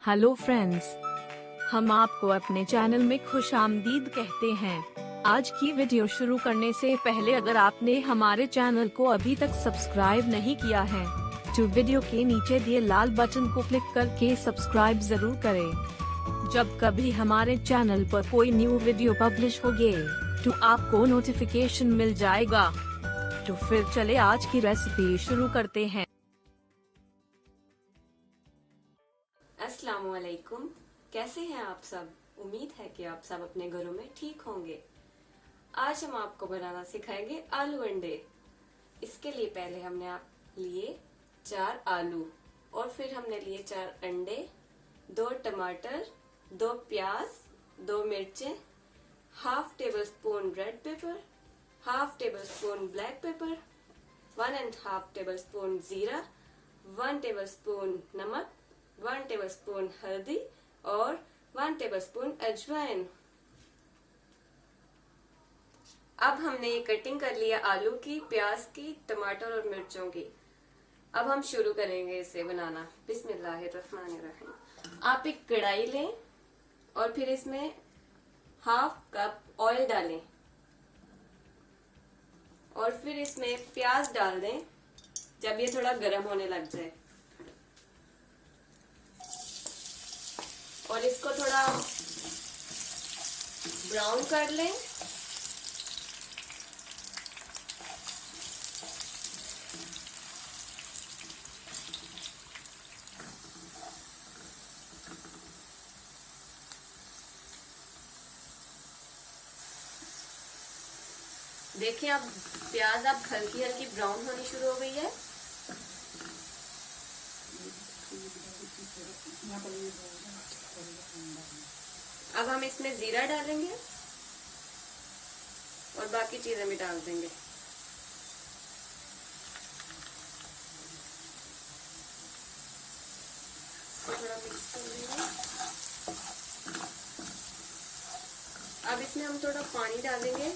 Hello friends, हम आपको अपने चैनल में खुशामदीद कहते हैं। आज की वीडियो शुरू करने से पहले अगर आपने हमारे चैनल को अभी तक सब्सक्राइब नहीं किया है तो वीडियो के नीचे दिए लाल बटन को क्लिक करके सब्सक्राइब जरूर करें। जब कभी हमारे चैनल पर कोई न्यू वीडियो पब्लिश होगी तो आपको नोटिफिकेशन मिल जाएगा। तो फिर चले आज की रेसिपी शुरू करते हैं। अस्सलामुअलैकुम, कैसे हैं आप सब। उम्मीद है कि आप सब अपने घरों में ठीक होंगे। आज हम आपको बनाना सिखाएंगे आलू अंडे। इसके लिए पहले हमने लिए 4 आलू और फिर हमने लिए 4 अंडे, 2 टमाटर, 2 प्याज, 2 मिर्चें, half table spoon red pepper, half table spoon black pepper, 1.5 table spoon जीरा, 1 टेबल स्पून नमक, 1 टेबलस्पून हल्दी और 1 टेबलस्पून अजवाइन। अब हमने ये कटिंग कर लिया आलू की, प्याज की, टमाटर और मिर्चों की। अब हम शुरू करेंगे इसे बनाना। बिस्मिल्लाहिर्रहमानिर्रहीम। आप एक कढ़ाई लें और फिर इसमें हाफ कप ऑयल डालें और फिर इसमें प्याज डाल दें जब ये थोड़ा गर्म होने लग जाए, और इसको थोड़ा ब्राउन कर लें। देखिए अब प्याज अब हल्की हल्की ब्राउन होनी शुरू हो गई है। अब हम इसमें जीरा डालेंगे और बाकी चीजें भी डाल देंगे। थोड़ा मिक्स कर देंगे। अब इसमें हम थोड़ा पानी डालेंगे,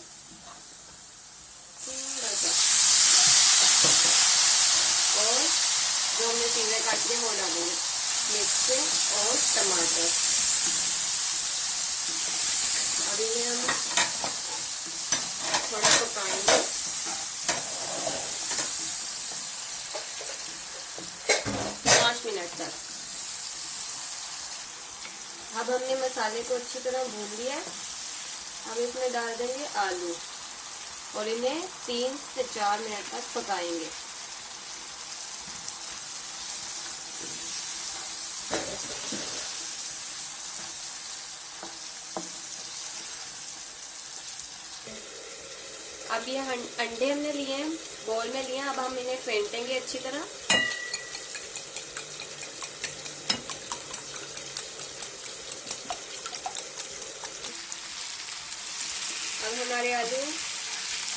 थोड़ा सा, और जो हमने चीजें काटी है वो डालेंगे, मिर्चें और टमाटर। अब इन्हें हम थोड़ा पकाएंगे। 5 मिनट तक। अब हमने मसाले को अच्छी तरह भून लिया है। अब इसमें डाल देंगे आलू और इन्हें 3 से 4 मिनट तक पकाएंगे। अब ये अंडे हमने लिए हैं, बोल में लिए हैं। अब हम इन्हें फेंटेंगे अच्छी तरह। अब हमारे आलू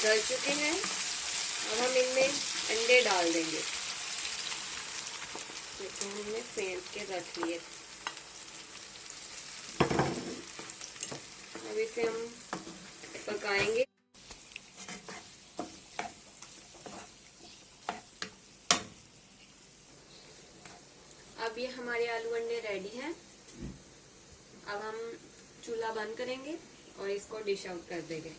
गल चुके हैं। अब हम इनमें अंडे डाल देंगे। देखो हमने फेंट के रख लिए। अब इसे हम पकाएंगे। अब ये हमारे आलू अंडे रेडी हैं। अब हम चूल्हा बंद करेंगे और इसको डिश आउट कर देंगे।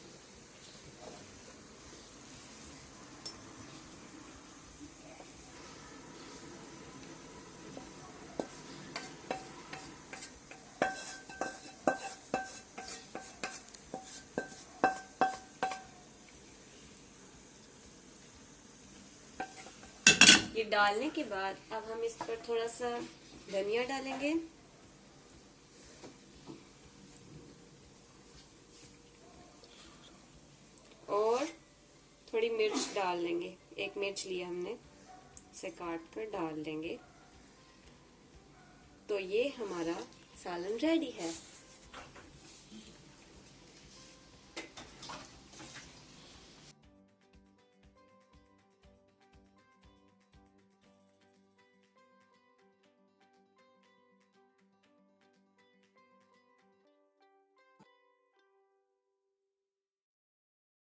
ये डालने के बाद अब हम इस पर थोड़ा सा धनिया डालेंगे और थोड़ी मिर्च डाल देंगे। 1 मिर्च लिया हमने, इसे काट कर डाल देंगे। तो ये हमारा सालन रेडी है।